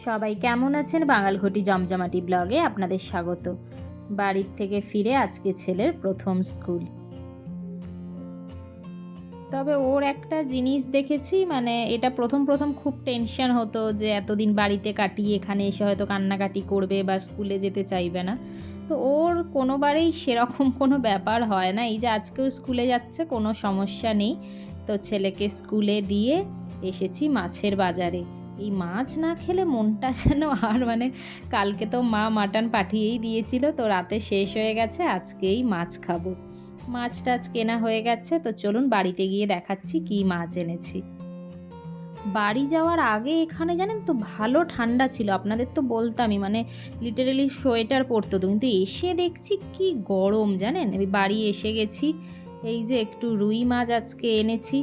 সবাই কেমন আছেন? বাঙালঘটি জমজমাটি ব্লগে আপনাদের স্বাগত। বাড়ির থেকে ফিরে আজকে ছেলের প্রথম স্কুল। তবে ওর একটা জিনিস দেখেছি, মানে এটা প্রথম খুব টেনশন হতো যে এতদিন বাড়িতে কাটিয়ে এখানে এসে হয়তো কান্নাকাটি করবে বা স্কুলে যেতে চাইবে না। তো ওর কোনোবারেই সেরকম কোনো ব্যাপার হয় না। এই যে আজকেও স্কুলে যাচ্ছে, কোনো সমস্যা নেই। তো ছেলেকে স্কুলে দিয়ে এসেছি মাছের বাজারে। এই মাছ না খেলে মনটা যেন আর কালকে তো মা মাটন পাঠিয়েই দিয়েছিল, তো রাতে শেষ হয়ে গেছে, আজকেই মাছ খাবো। মাছ টাছ কেনা হয়ে গেছে, তো চলুন বাড়িতে গিয়ে দেখাচ্ছি কী মাছ এনেছি। বাড়ি যাওয়ার আগে এখানে জানেন তো ভালো ঠান্ডা ছিল, আপনাদের তো বলতামই, লিটারেলি সোয়েটার পরতো তো, কিন্তু এসে দেখছি কি গরম জানেন। আমি বাড়ি এসে গেছি, এই যে একটু রুই মাছ আজকে এনেছি,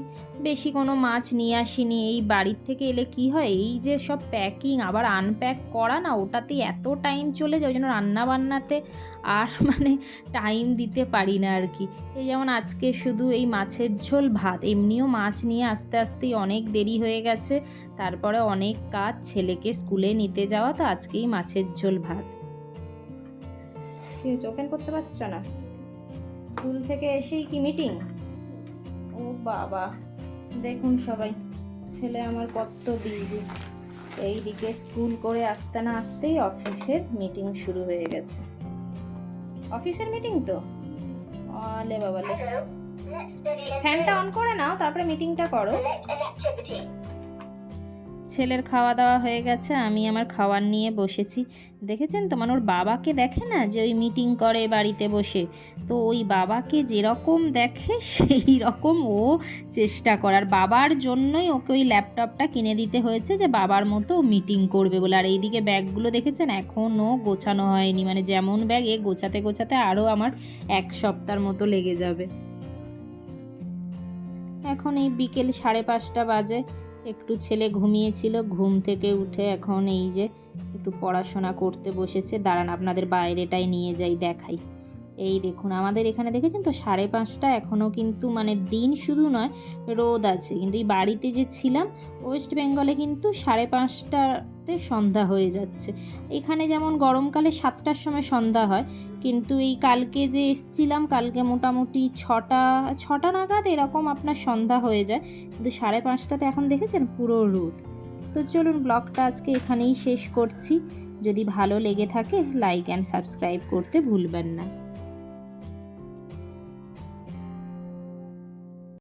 বেশি কোনো মাছ নিয়ে আসিনি। এই বাড়ির থেকে এলে কি হয়, এই যে সব প্যাকিং আবার আনপ্যাক করা না, ওটাতেই এত টাইম চলে যায়, ওই জন্য রান্নাবান্নাতে আর টাইম দিতে পারি না আর কি। এই যেমন আজকে শুধু এই মাছের ঝোল ভাত, এমনিও মাছ নিয়ে আস্তে আস্তেই অনেক দেরি হয়ে গেছে, তারপরে অনেক কাজ, ছেলেকে স্কুলে নিতে যাওয়া, তো আজকেই মাছের ঝোল ভাত। ওপেন করতে পারছো না? স্কুল থেকে এসেই কি মিটিং? ও বাবা, দেখুন সবাই, ছেলে আমার কত বিজি। এইদিকে স্কুল করে আসতে না আসতেই অফিসের মিটিং শুরু হয়ে গেছে। অফিসের মিটিং তো লে বাবা লে, ফ্যানটা অন করে নাও, তারপরে মিটিংটা করো। ছেলের খাওয়া দাওয়া হয়ে গেছে, আমি আমার খাবার নিয়ে বসেছি। দেখেছেন তো, ওর বাবাকে দেখে না যে ওই মিটিং করে বাড়িতে বসে, তো ওই বাবাকে যেরকম দেখে সেই রকম ও চেষ্টা করার। বাবার জন্যই ওকে ওই ল্যাপটপটা কিনে দিতে হয়েছে, যে বাবার মতো মিটিং করবে বলে। আর এইদিকে ব্যাগগুলো দেখেছেন এখনও গোছানো হয়নি, যেমন ব্যাগ, এ গোছাতে গোছাতে আরও আমার 1 সপ্তাহের মতো লেগে যাবে। এখন এই বিকেল 5:30 বাজে, একটু ছেলে ঘুমিয়েছিল, ঘুম থেকে উঠে এখন এই যে একটু পড়াশোনা করতে বসেছে। দাঁড়ান আপনাদের বাইরেটাই নিয়ে যাই, দেখাই। এই দেখুন আমাদের এখানে দেখেছেন তো 5:30, এখনও কিন্তু দিন শুধু নয়, রোদ আছে। কিন্তু এই বাড়িতে যে ছিলাম ওয়েস্ট বেঙ্গলে, কিন্তু 5:30টাতে সন্ধ্যা হয়ে যাচ্ছে। এখানে যেমন গরমকালে 7টার সময় সন্ধ্যা হয়, কিন্তু এই কালকে যে এসছিলাম, কালকে মোটামুটি 6টা নাগাদ এরকম আপনার সন্ধ্যা হয়ে যায়, কিন্তু 5:30টাতে এখন দেখেছেন পুরো রোদ। তো চলুন ব্লগটা আজকে এখানেই শেষ করছি। যদি ভালো লেগে থাকে লাইক অ্যান্ড সাবস্ক্রাইব করতে ভুলবেন না।